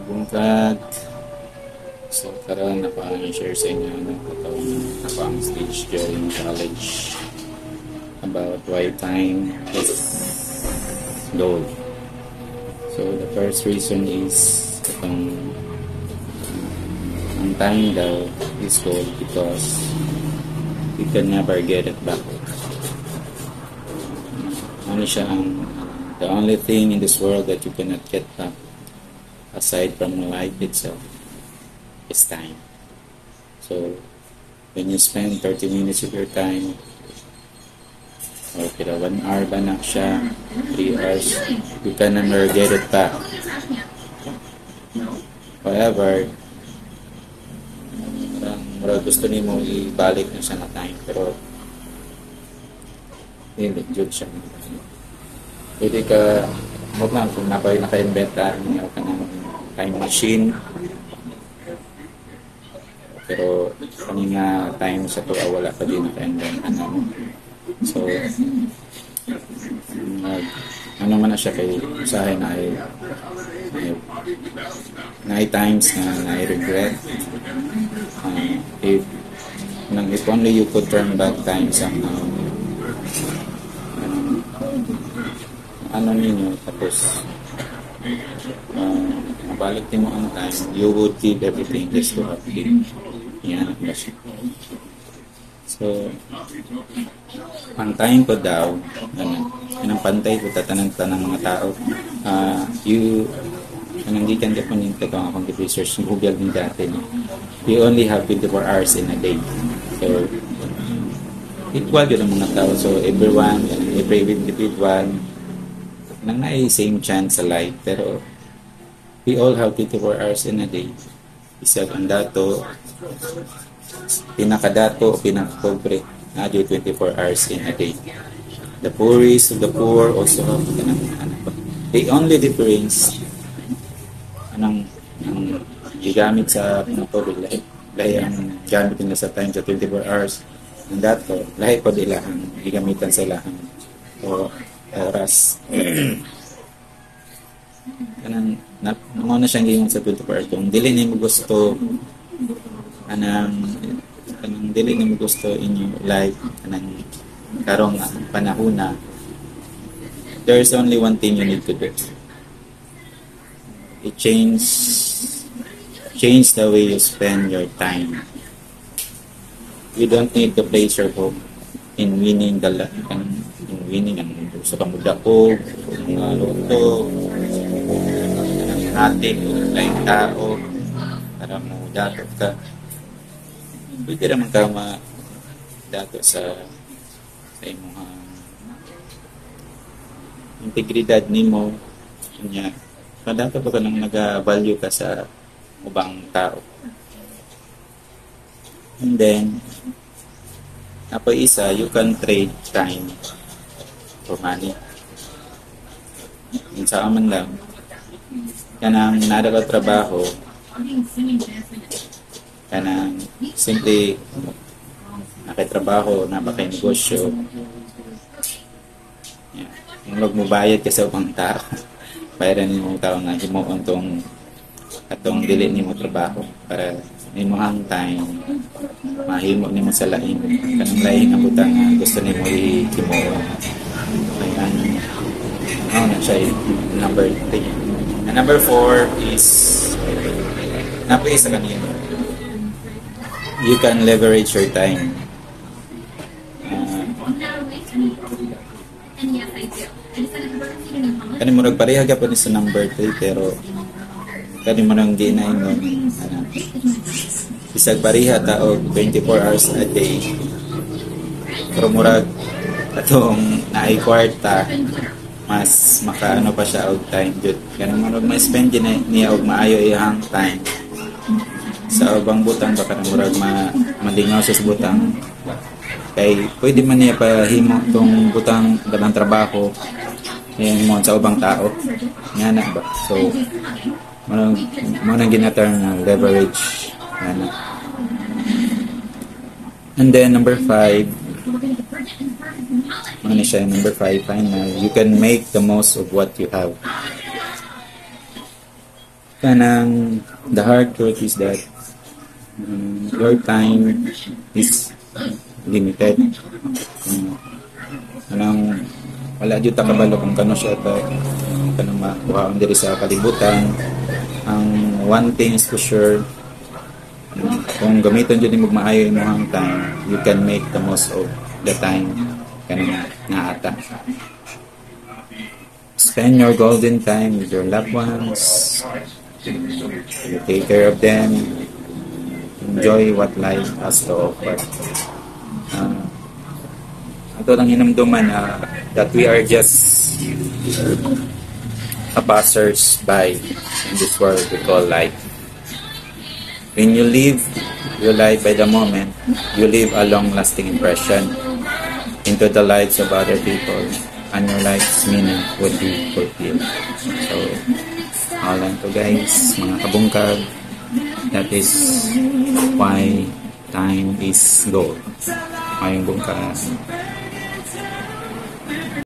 Bungkag. So, karon ako ang i-share sa inyo ako ang stage during college about why time is gold. So, the first reason is ang time daw is gold because you can never get it back. Ano siya the only thing in this world that you cannot get back aside from life itself is time. So, when you spend 30 minutes of your time, or 1 hour ba na siya, 3 hours, you can never get it back. However, gusto ni mo ibalik na siya na time, pero hindi, jud siya. Pwede ka, huwag lang kung naka-inventa ka ng time machine, pero kanina time sa tuwa wala pa din naka-inventa namin. So, ano man na siya kay usahin na ay times na regret. If only you could turn back time somehow, ano ninyo, tapos mabalik din mo ang time, you would give everything just to have it. Yan, so, ang time ko daw, ang pantay ko, tatanang mga tao, nandikan ka po nito kung akong research ng Google din dati, no? You only have 24 hours in a day. So, equal yun ang mga tao. So, every individual, nang same chance sa life. Pero, we all have 24 hours in a day. Isa ang dato, pinakapobre, na 24 hours in a day. The poorest of the poor also have the only difference ang gigamit sa pinatubig lahi ang gamit nila sa time sa 24 hours ng dato, lahi po nila ang gigamitan sa ilahang oras. Kanang na siyang giyon sa 24 hours kung dili nimo gusto kanang dili nimo gusto inyo life kanang karong panahon na, there is only one thing you need to do. It change the way you spend your time. You don't need to place your hope in winning ang gusto ka mo dako, mga loto, ating laing tao para mo dato ka. Pwede naman ka dato sa imong integridad nimo niya. Dato ka nang nag-value ka sa ubang tao. And then, isa, you can trade time for money. Yung sa aman lang, kanang nada ka trabaho, kanang simple nakitrabaho, napakay negosyo. Yeah. Yung magmubayad ka sa ubang tao, bayaran mo tao nga himuon atong dili nimo trabaho para imong time mahimo nimo sa lain kanang lain ang butang gusto nimo i-himuon. Ayan, na siya number 3. And number 4 is napisa kanina, you can leverage your time. Kani mo nagpareha ka po sa number 3 pero kani mo nang ginain mo isag pareha tao 24 hours a day pero murag atong naay kwarta mas makaano pa siya og time jud kani mo nang ma-spend niya og maayo iyang time sa ubang butang baka murag madingaw sa butang kay pwede man niya pahimo tong butang dalang trabaho mo sa ubang tao nga na ba so mo nang ginatawag na leverage ano. And then number 5 ano siya number 5 final, you can make the most of what you have. Kanang the hard truth is that your time is limited. Anong wala jud ta kabalo kung kano siya ta kanang makuha diri sa kalibutan. Ang one thing is for sure, kung gamiton jud nimo maayo imong time, you can make the most of the time kanang nga ata. Spend your golden time with your loved ones. You take care of them. Enjoy what life has to offer. Ito lang hinamduman that we are just a passers-by in this world we call life. When you live your life by the moment, you leave a long-lasting impression into the lives of other people, and your life's meaning would be fulfilled. So, all lang to guys, mga kabungkag. That is why time is gold. Mayong bungkag.